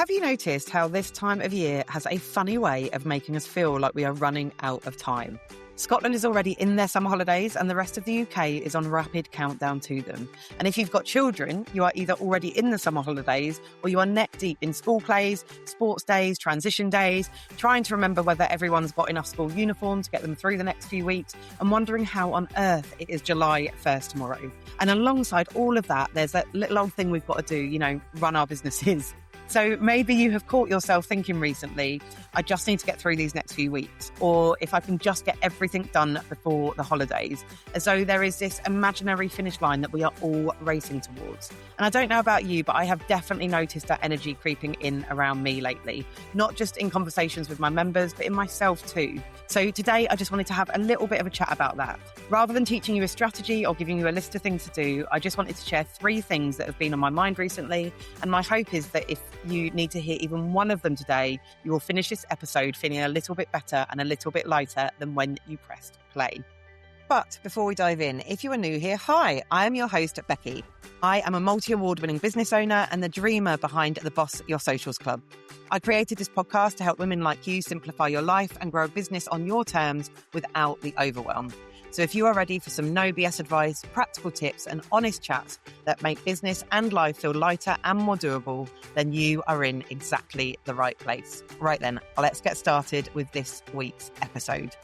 Have you noticed how this time of year has a funny way of making us feel like we are running out of time? Scotland is already in their summer holidays and the rest of the UK is on rapid countdown to them. And if you've got children, you are either already in the summer holidays or you are neck deep in school plays, sports days, transition days, trying to remember whether everyone's got enough school uniform to get them through the next few weeks and wondering how on earth it is July 1st tomorrow. And alongside all of that, there's that little old thing we've got to do, run our businesses. So maybe you have caught yourself thinking recently, I just need to get through these next few weeks, or if I can just get everything done before the holidays, as though there is this imaginary finish line that we are all racing towards. And I don't know about you, but I have definitely noticed that energy creeping in around me lately, not just in conversations with my members, but in myself too. So today I just wanted to have a little bit of a chat about that. Rather than teaching you a strategy or giving you a list of things to do, I just wanted to share 3 things that have been on my mind recently. And my hope is that if you need to hear even one of them today, you will finish this episode feeling a little bit better and a little bit lighter than when you pressed play. But before we dive in, if you are new here, hi, I am your host, Becky. I am a multi-award-winning business owner and the dreamer behind the Boss Your Socials Club. I created this podcast to help women like you simplify your life and grow a business on your terms without the overwhelm. So if you are ready for some no BS advice, practical tips and honest chats that make business and life feel lighter and more doable, then you are in exactly the right place. Right then, let's get started with this week's episode.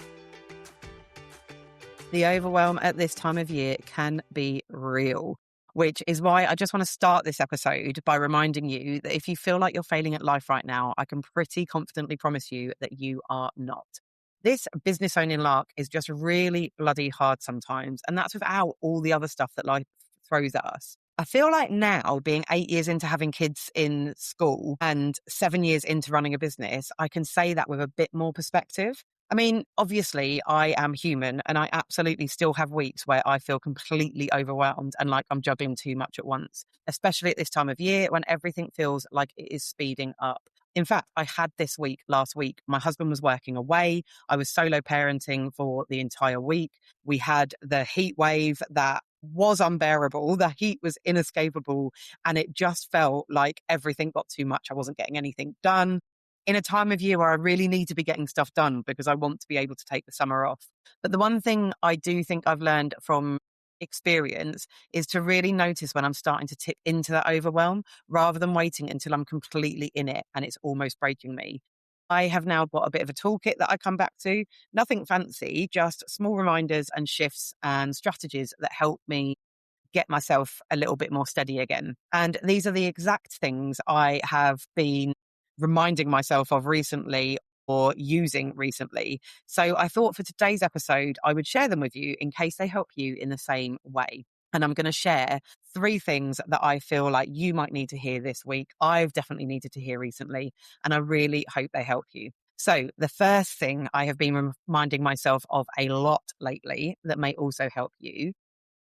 The overwhelm at this time of year can be real, which is why I just want to start this episode by reminding you that if you feel like you're failing at life right now, I can pretty confidently promise you that you are not. This business owning lark is just really bloody hard sometimes, and that's without all the other stuff that life throws at us. I feel like now, being 8 years into having kids in school and 7 years into running a business, I can say that with a bit more perspective. I mean, obviously, I am human and I absolutely still have weeks where I feel completely overwhelmed and like I'm juggling too much at once, especially at this time of year when everything feels like it is speeding up. In fact, I had this week last week. My husband was working away. I was solo parenting for the entire week. We had the heat wave that was unbearable. The heat was inescapable and it just felt like everything got too much. I wasn't getting anything done in a time of year where I really need to be getting stuff done because I want to be able to take the summer off. But the one thing I do think I've learned from experience is to really notice when I'm starting to tip into that overwhelm rather than waiting until I'm completely in it and it's almost breaking me. I have now got a bit of a toolkit that I come back to, nothing fancy, just small reminders and shifts and strategies that help me get myself a little bit more steady again. And these are the exact things I have been reminding myself of recently or using recently. So I thought for today's episode, I would share them with you in case they help you in the same way. And I'm going to share 3 things that I feel like you might need to hear this week. I've definitely needed to hear recently, and I really hope they help you. So the first thing I have been reminding myself of a lot lately that may also help you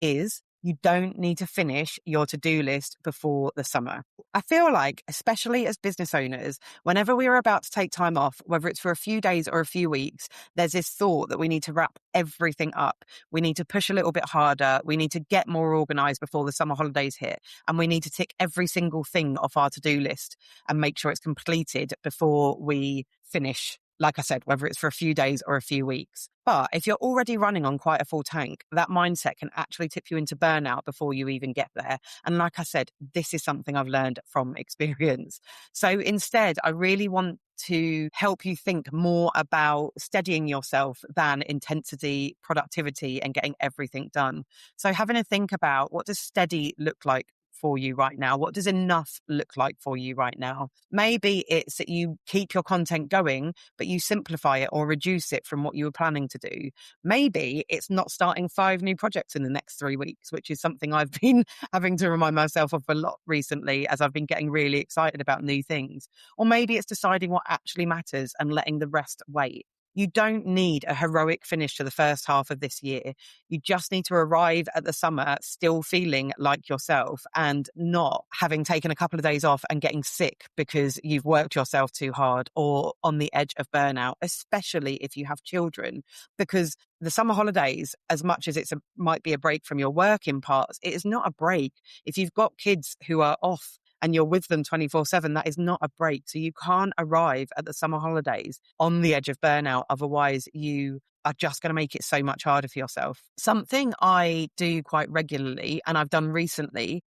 is you don't need to finish your to-do list before the summer. I feel like, especially as business owners, whenever we are about to take time off, whether it's for a few days or a few weeks, there's this thought that we need to wrap everything up. We need to push a little bit harder. We need to get more organized before the summer holidays hit. And we need to tick every single thing off our to-do list and make sure it's completed before we finish. Like I said, whether it's for a few days or a few weeks. But if you're already running on quite a full tank, that mindset can actually tip you into burnout before you even get there. And like I said, this is something I've learned from experience. So instead, I really want to help you think more about steadying yourself than intensity, productivity, and getting everything done. So having a think about, what does steady look like for you right now? What does enough look like for you right now? Maybe it's that you keep your content going, but you simplify it or reduce it from what you were planning to do. Maybe it's not starting 5 new projects in the next 3 weeks, which is something I've been having to remind myself of a lot recently as I've been getting really excited about new things. Or maybe it's deciding what actually matters and letting the rest wait. You don't need a heroic finish to the first half of this year. You just need to arrive at the summer still feeling like yourself and not having taken a couple of days off and getting sick because you've worked yourself too hard or on the edge of burnout, especially if you have children. Because the summer holidays, as much as might be a break from your work in parts, it is not a break. If you've got kids who are off and you're with them 24/7, that is not a break. So you can't arrive at the summer holidays on the edge of burnout. Otherwise, you are just going to make it so much harder for yourself. Something I do quite regularly, and I've done recently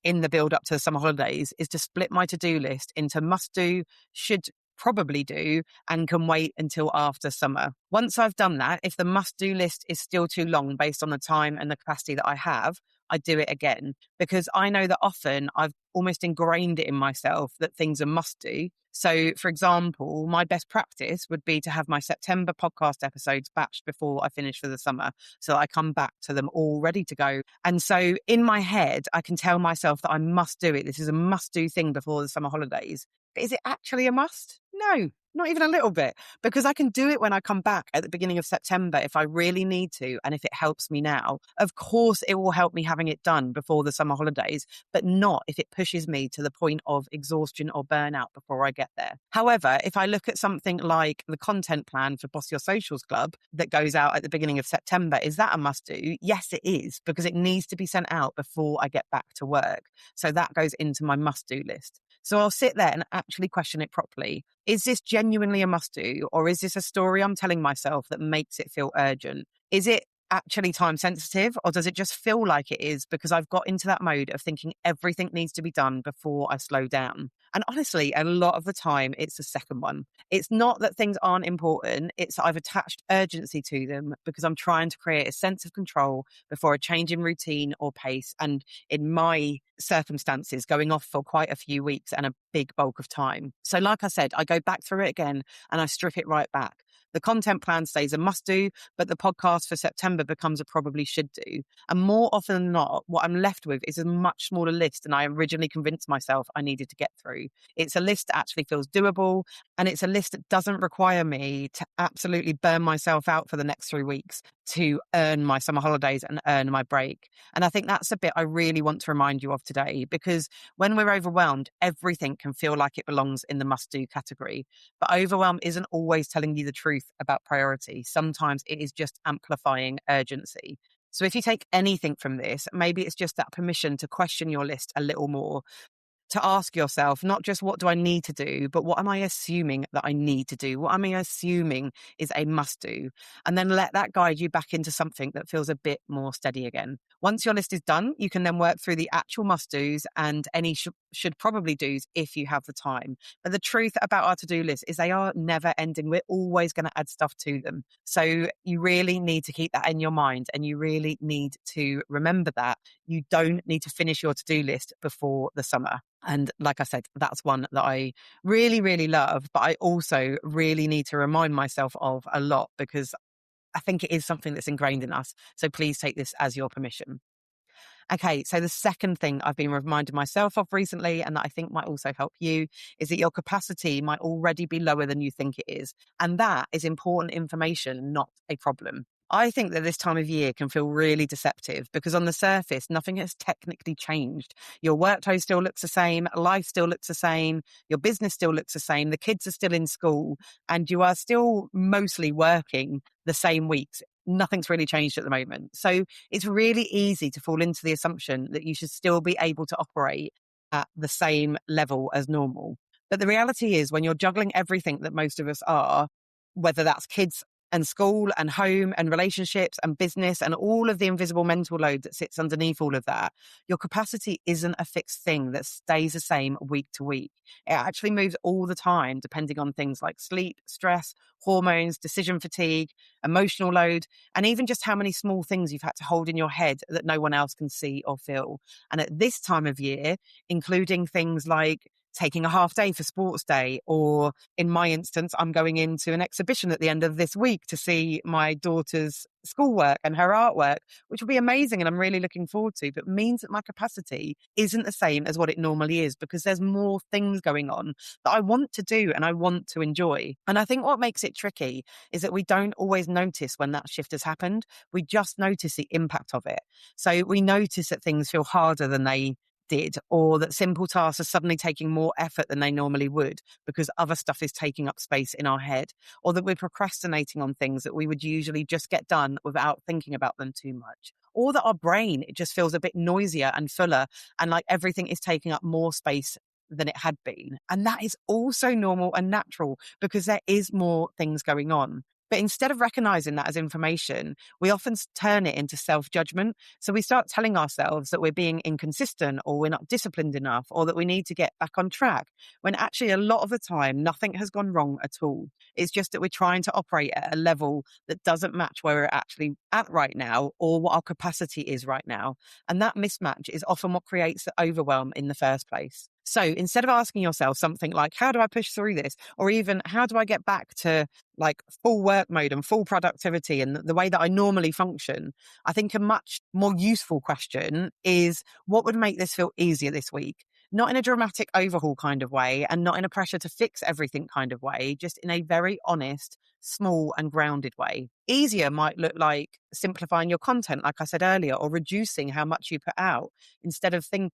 in the build up to the summer holidays, is to split my to-do list into must do, should probably do, and can wait until after summer. Once I've done that, if the must do list is still too long based on the time and the capacity that I have, I do it again, because I know that often I've almost ingrained it in myself that things are must do. So, for example, my best practice would be to have my September podcast episodes batched before I finish for the summer, so that I come back to them all ready to go. And so in my head, I can tell myself that I must do it. This is a must do thing before the summer holidays. But is it actually a must? No, not even a little bit, because I can do it when I come back at the beginning of September if I really need to, and if it helps me now. Of course, it will help me having it done before the summer holidays, but not if it pushes me to the point of exhaustion or burnout before I get there. However, if I look at something like the content plan for Boss Your Socials Club that goes out at the beginning of September, is that a must do? Yes, it is, because it needs to be sent out before I get back to work. So that goes into my must do list. So I'll sit there and actually question it properly. Is this genuinely a must do, or is this a story I'm telling myself that makes it feel urgent? Is it actually time sensitive, or does it just feel like it is because I've got into that mode of thinking everything needs to be done before I slow down? And honestly, a lot of the time, it's the second one. It's not that things aren't important. It's I've attached urgency to them because I'm trying to create a sense of control before a change in routine or pace. And in my circumstances, going off for quite a few weeks and a big bulk of time. So like I said, I go back through it again and I strip it right back. The content plan stays a must do, but the podcast for September becomes a probably should do. And more often than not, what I'm left with is a much smaller list than I originally convinced myself I needed to get through. It's a list that actually feels doable, and it's a list that doesn't require me to absolutely burn myself out for the next 3 weeks to earn my summer holidays and earn my break. And I think that's a bit I really want to remind you of today, because when we're overwhelmed, everything can feel like it belongs in the must do category. But overwhelm isn't always telling you the truth about priority. Sometimes it is just amplifying urgency. So if you take anything from this, maybe it's just that permission to question your list a little more, to ask yourself, not just what do I need to do, but what am I assuming that I need to do? What am I assuming is a must do? And then let that guide you back into something that feels a bit more steady again. Once your list is done, you can then work through the actual must do's and any should probably do's if you have the time. But the truth about our to-do list is they are never ending. We're always going to add stuff to them. So you really need to keep that in your mind, and you really need to remember that you don't need to finish your to-do list before the summer. And like I said, that's one that I really, really love, but I also really need to remind myself of a lot, because I think it is something that's ingrained in us. So please take this as your permission. Okay, so the second thing I've been reminding myself of recently, and that I think might also help you, is that your capacity might already be lower than you think it is. And that is important information, not a problem. I think that this time of year can feel really deceptive, because on the surface, nothing has technically changed. Your workload still looks the same, life still looks the same, your business still looks the same, the kids are still in school, and you are still mostly working the same weeks. Nothing's really changed at the moment. So it's really easy to fall into the assumption that you should still be able to operate at the same level as normal. But the reality is, when you're juggling everything that most of us are, whether that's kids and school and home and relationships and business and all of the invisible mental load that sits underneath all of that, your capacity isn't a fixed thing that stays the same week to week. It actually moves all the time, depending on things like sleep, stress, hormones, decision fatigue, emotional load, and even just how many small things you've had to hold in your head that no one else can see or feel. And at this time of year, including things like taking a half day for sports day, or in my instance, I'm going into an exhibition at the end of this week to see my daughter's schoolwork and her artwork, which will be amazing and I'm really looking forward to, but means that my capacity isn't the same as what it normally is, because there's more things going on that I want to do and I want to enjoy. And I think what makes it tricky is that we don't always notice when that shift has happened. We just notice the impact of it. So we notice that things feel harder than they did, or that simple tasks are suddenly taking more effort than they normally would because other stuff is taking up space in our head, or that we're procrastinating on things that we would usually just get done without thinking about them too much, or that our brain, it just feels a bit noisier and fuller, and like everything is taking up more space than it had been. And that is also normal and natural because there is more things going on. But instead of recognizing that as information, we often turn it into self-judgment. So we start telling ourselves that we're being inconsistent, or we're not disciplined enough, or that we need to get back on track, when actually a lot of the time nothing has gone wrong at all. It's just that we're trying to operate at a level that doesn't match where we're actually at right now, or what our capacity is right now. And that mismatch is often what creates the overwhelm in the first place. So instead of asking yourself something like, how do I push through this? Or even, how do I get back to like full work mode and full productivity and the way that I normally function? I think a much more useful question is, what would make this feel easier this week? Not in a dramatic overhaul kind of way, and not in a pressure to fix everything kind of way, just in a very honest, small and grounded way. Easier might look like simplifying your content, like I said earlier, or reducing how much you put out instead of thinking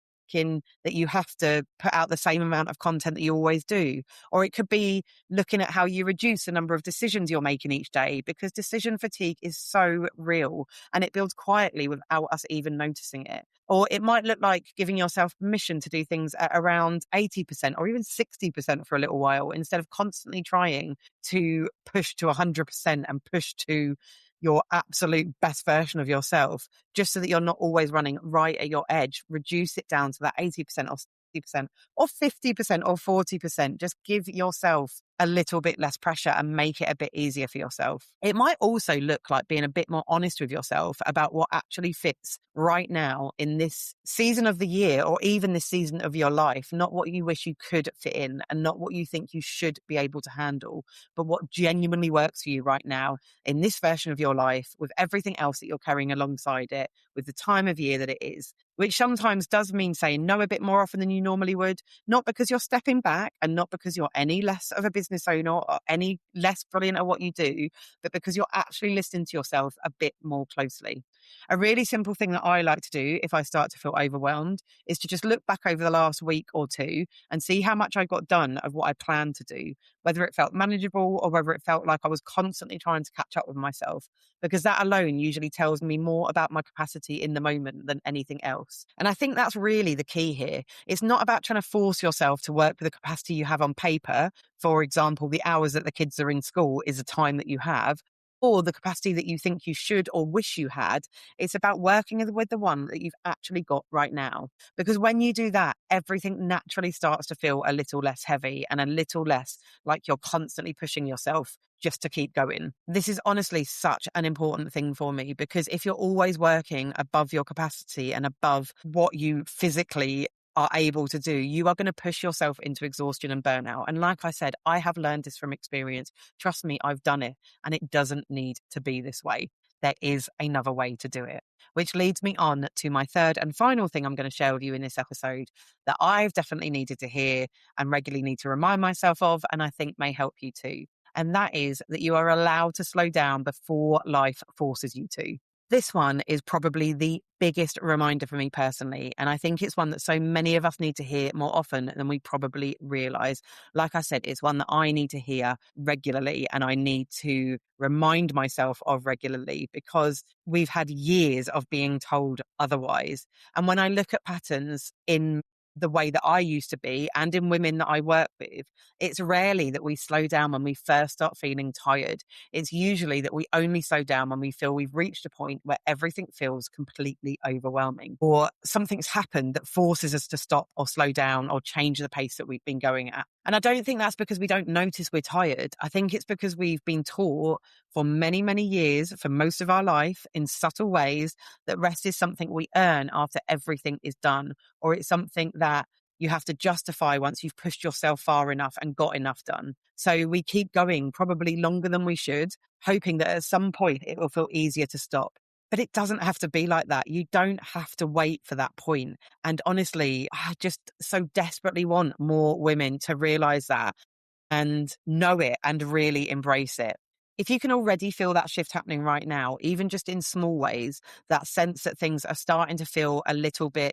that you have to put out the same amount of content that you always do. Or it could be looking at how you reduce the number of decisions you're making each day, because decision fatigue is so real and it builds quietly without us even noticing it. Or it might look like giving yourself permission to do things at around 80% or even 60% for a little while, instead of constantly trying to push to 100% and push to your absolute best version of yourself, just so that you're not always running right at your edge. Reduce it down to that 80% or 60% or 50% or 40%. Just give yourself a little bit less pressure and make it a bit easier for yourself. It might also look like being a bit more honest with yourself about what actually fits right now in this season of the year, or even this season of your life. Not what you wish you could fit in, and not what you think you should be able to handle, but what genuinely works for you right now in this version of your life, with everything else that you're carrying alongside it, with the time of year that it is. Which sometimes does mean saying no a bit more often than you normally would, not because you're stepping back and not because you're any less of a business owner or any less brilliant at what you do, but because you're actually listening to yourself a bit more closely. A really simple thing that I like to do if I start to feel overwhelmed is to just look back over the last week or two and see how much I got done of what I planned to do, whether it felt manageable or whether it felt like I was constantly trying to catch up with myself, because that alone usually tells me more about my capacity in the moment than anything else. And I think that's really the key here. It's not about trying to force yourself to work with the capacity you have on paper. For example, the hours that the kids are in school is the time that you have, or the capacity that you think you should or wish you had. It's about working with the one that you've actually got right now. Because when you do that, everything naturally starts to feel a little less heavy and a little less like you're constantly pushing yourself just to keep going. This is honestly such an important thing for me, because if you're always working above your capacity and above what you physically are able to do, you are going to push yourself into exhaustion and burnout. And like I said, I have learned this from experience. Trust me, I've done it, and it doesn't need to be this way. There is another way to do it, which leads me on to my third and final thing I'm going to share with you in this episode that I've definitely needed to hear and regularly need to remind myself of, and I think may help you too. And that is that you are allowed to slow down before life forces you to. This one is probably the biggest reminder for me personally, and I think it's one that so many of us need to hear more often than we probably realize. Like I said, it's one that I need to hear regularly, and I need to remind myself of regularly, because we've had years of being told otherwise. And when I look at patterns in the way that I used to be and in women that I work with, it's rarely that we slow down when we first start feeling tired. It's usually that we only slow down when we feel we've reached a point where everything feels completely overwhelming, or something's happened that forces us to stop or slow down or change the pace that we've been going at. And I don't think that's because we don't notice we're tired. I think it's because we've been taught for many, many years, for most of our life, in subtle ways, that rest is something we earn after everything is done, or it's something that you have to justify once you've pushed yourself far enough and got enough done. So we keep going probably longer than we should, hoping that at some point it will feel easier to stop. But it doesn't have to be like that. You don't have to wait for that point. And honestly, I just so desperately want more women to realize that and know it and really embrace it. If you can already feel that shift happening right now, even just in small ways, that sense that things are starting to feel a little bit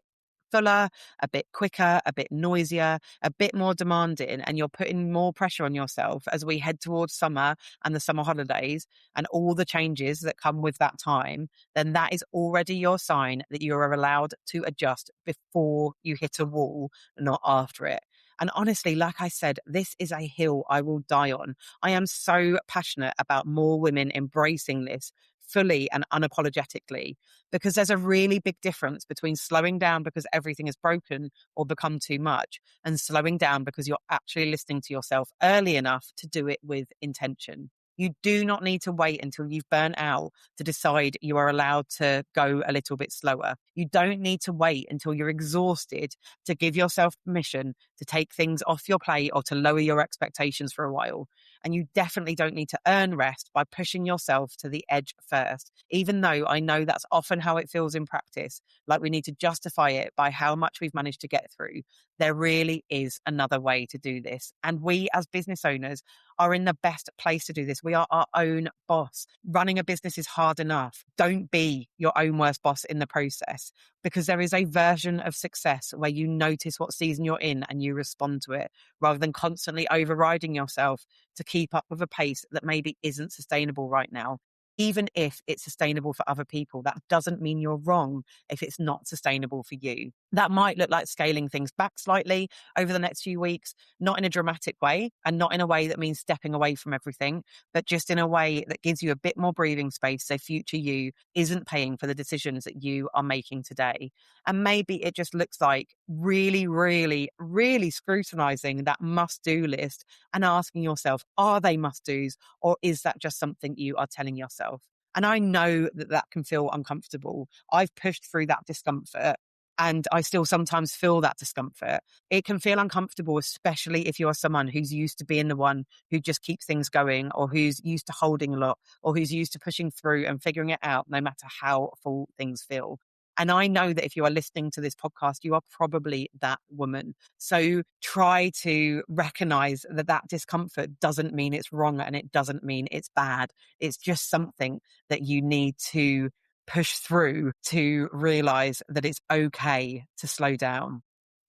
fuller, a bit quicker, a bit noisier, a bit more demanding, and you're putting more pressure on yourself as we head towards summer and the summer holidays and all the changes that come with that time, then that is already your sign that you are allowed to adjust before you hit a wall, not after it. And honestly, like I said, this is a hill I will die on. I am so passionate about more women embracing this fully and unapologetically, because there's a really big difference between slowing down because everything is broken or become too much and slowing down because you're actually listening to yourself early enough to do it with intention. You do not need to wait until you've burnt out to decide you are allowed to go a little bit slower. You don't need to wait until you're exhausted to give yourself permission to take things off your plate or to lower your expectations for a while. And you definitely don't need to earn rest by pushing yourself to the edge first, even though I know that's often how it feels in practice, like we need to justify it by how much we've managed to get through. There really is another way to do this. And we as business owners are in the best place to do this. We are our own boss. Running a business is hard enough. Don't be your own worst boss in the process, because there is a version of success where you notice what season you're in and you respond to it, rather than constantly overriding yourself to keep up with a pace that maybe isn't sustainable right now. Even if it's sustainable for other people, that doesn't mean you're wrong if it's not sustainable for you. That might look like scaling things back slightly over the next few weeks, not in a dramatic way and not in a way that means stepping away from everything, but just in a way that gives you a bit more breathing space so future you isn't paying for the decisions that you are making today. And maybe it just looks like really, really, really scrutinizing that must-do list and asking yourself, are they must-dos, or is that just something you are telling yourself? And I know that that can feel uncomfortable. I've pushed through that discomfort and I still sometimes feel that discomfort. It can feel uncomfortable, especially if you're someone who's used to being the one who just keeps things going, or who's used to holding a lot, or who's used to pushing through and figuring it out no matter how full things feel. And I know that if you are listening to this podcast, you are probably that woman. So try to recognize that that discomfort doesn't mean it's wrong and it doesn't mean it's bad. It's just something that you need to push through to realize that it's okay to slow down.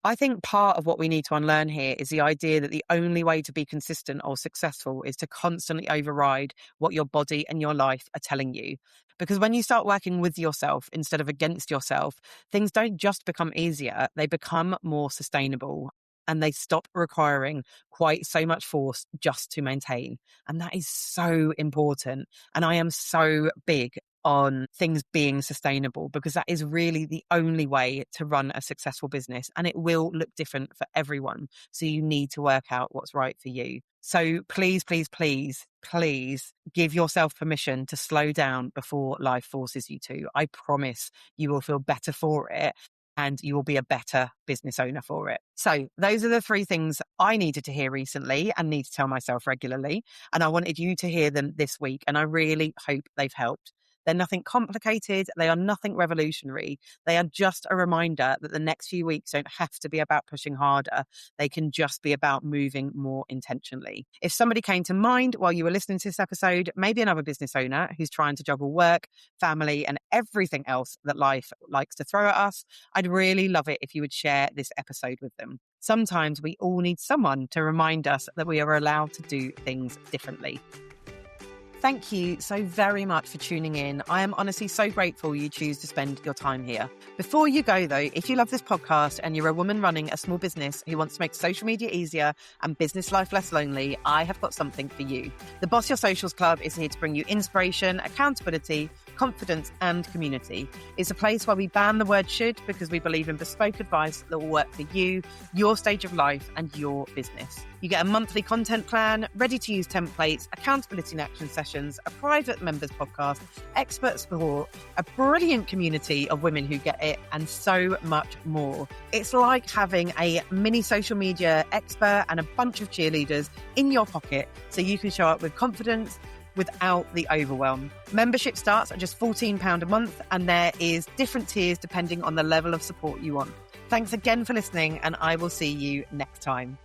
I think part of what we need to unlearn here is the idea that the only way to be consistent or successful is to constantly override what your body and your life are telling you. Because when you start working with yourself instead of against yourself, things don't just become easier, they become more sustainable and they stop requiring quite so much force just to maintain. And that is so important. And I am so big on things being sustainable, because that is really the only way to run a successful business, and it will look different for everyone. So you need to work out what's right for you. So please, please, please, please give yourself permission to slow down before life forces you to. I promise you will feel better for it and you will be a better business owner for it. So those are the 3 things I needed to hear recently and need to tell myself regularly. And I wanted you to hear them this week, and I really hope they've helped. They're nothing complicated. They are nothing revolutionary. They are just a reminder that the next few weeks don't have to be about pushing harder. They can just be about moving more intentionally. If somebody came to mind while you were listening to this episode, maybe another business owner who's trying to juggle work, family, and everything else that life likes to throw at us, I'd really love it if you would share this episode with them. Sometimes we all need someone to remind us that we are allowed to do things differently. Thank you so very much for tuning in. I am honestly so grateful you choose to spend your time here. Before you go though, if you love this podcast and you're a woman running a small business who wants to make social media easier and business life less lonely, I have got something for you. The Boss Your Socials Club is here to bring you inspiration, accountability, confidence and community. It's a place where we ban the word should, because we believe in bespoke advice that will work for you, your stage of life and your business. You get a monthly content plan, ready-to-use templates, accountability and action sessions, a private members podcast, expert support, a brilliant community of women who get it, and so much more. It's like having a mini social media expert and a bunch of cheerleaders in your pocket so you can show up with confidence without the overwhelm. Membership starts at just £14 a month, and there is different tiers depending on the level of support you want. Thanks again for listening, and I will see you next time.